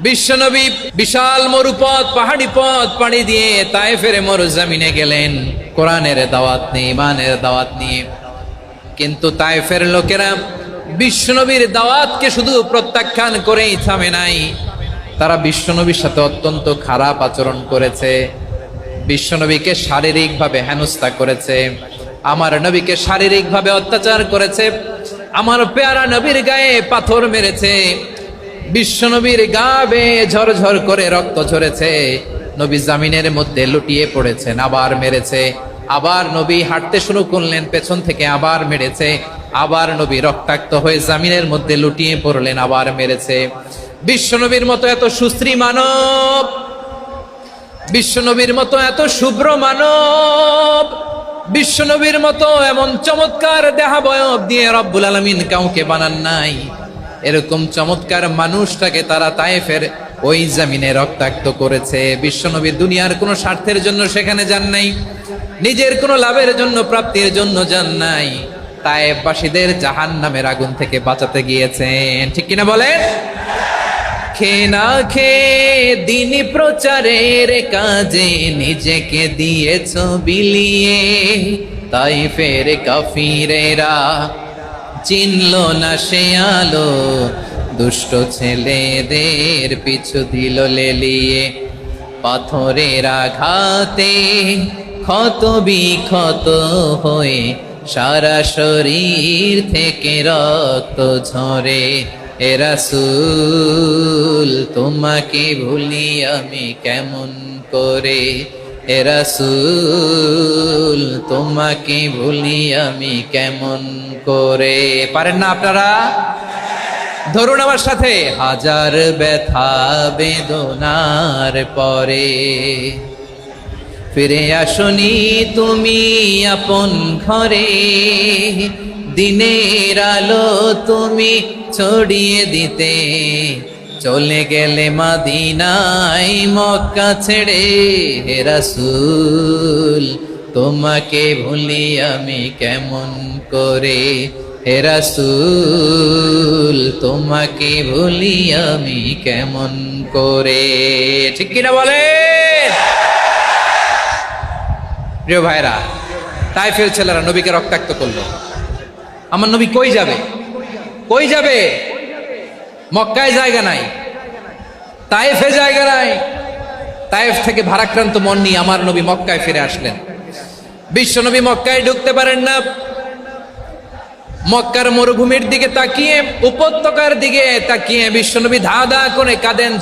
বিশ্বনবী বিশাল মরুপথ পাহাড়ি পথ পাড়ি দিয়ে তায়েফের মরুজমিনে গেলেন কোরআনের দাওয়াত নিয়ে, ইমানের দাওয়াত নিয়ে। কিন্তু তায়েফের লোকেরা বিশ্বনবীর দাওয়াতকে শুধু প্রত্যাখ্যান করেই থামে নাই, তারা বিশ্বনবীর সাথে অত্যন্ত খারাপ আচরণ করেছে। বিশ্বনবীকে শারীরিকভাবে হেনস্থা করেছে, আমার নবীকে শারীরিকভাবে অত্যাচার করেছে, আমার পেয়ারা নবীর গায়ে পাথর মেরেছে, বিশ্বনবীর গা বেয়ে ঝরঝর করে রক্ত ঝরেছে, নবী জামিনের মধ্যে লুটিয়ে পড়েছেন, আবার মেরেছে, আবার নবী হাঁটতে শুরু করলেন, পেছন থেকে আবার মেরেছে, আবার নবী রক্তাক্ত হয়ে জামিনের মধ্যে লুটিয়ে পড়লেন, আবার মেরেছে। বিশ্বনবীর মতো এত সুশ্রী মানব, বিশ্বনবীর মতো এত শুভ্র মানব, বিশ্বনবীর মতো এমন চমৎকার দেহাবয়ব দিয়ে রব্বুল আলামিন কাউকে বানান নাই। এরকম চমৎকার মানুষটাকে তারা তায়েফের ওই জমিনে রক্তাক্ত করেছে। বিশ্বনবী দুনিয়ার কোনো স্বার্থের জন্য সেখানে যান নাই, নিজের কোনো লাভের জন্য, প্রাপ্তির জন্য যান নাই, তায়েফবাসীদের জাহান্নামের আগুন থেকে বাঁচাতে গিয়েছেন। ঠিক কিনা বলেন? খেয়ে না খেয়ে দিনী প্রচারের কাজে নিজেকে দিয়েছ বিলিয়ে, তায়েফের কাফিরেরা চিনল না সে আলো, দুষ্ট ছেলেদের পিছু দিল লেলিয়ে, পাথরের আঘাতে ক্ষত বিক্ষত হয়ে সারা শরীর থেকে রক্ত ঝরে। এ রাসূল তোমাকে ভুলি আমি কেমন করে, এ রাসূল তোমাকে ভুলি আমি কেমন করে। পারেন না আপনারা? ধরুন আমার সাথে। হাজার ব্যথা বেদনার পরে ফিরে আসনি তুমি আপন ঘরে, দিনের আলো তুমি ছড়িয়ে দিতে চলে গেলে মদিনায় মক্কা ছেড়ে। হে রাসূল তোমাকে ভুলি আমি কেমন করে, হে রাসূল তোমাকে ভুলি আমি কেমন করে। ঠিক কিনা বলে? প্রিয় ভাইরা, তায়েফের ছেলেরা নবীকে রক্তাক্ত করলো। আমার নবী কই যাবে? কই যাবে? মক্কায় জায়গা নাই, তায়েফে জায়গা নাই। তায়েফ থেকে ভারাক্রান্ত মন নিয়ে আমার নবী মক্কায় ফিরে আসলেন। বিশ্ব নবী মক্কায় ঢুকতে পারেন না। মক্কার মরুভূমির দিকে তাকিয়ে, উপত্যকার দিকে তাকিয়ে বিশ্বনবী ধা ধা করে কাঁদেন।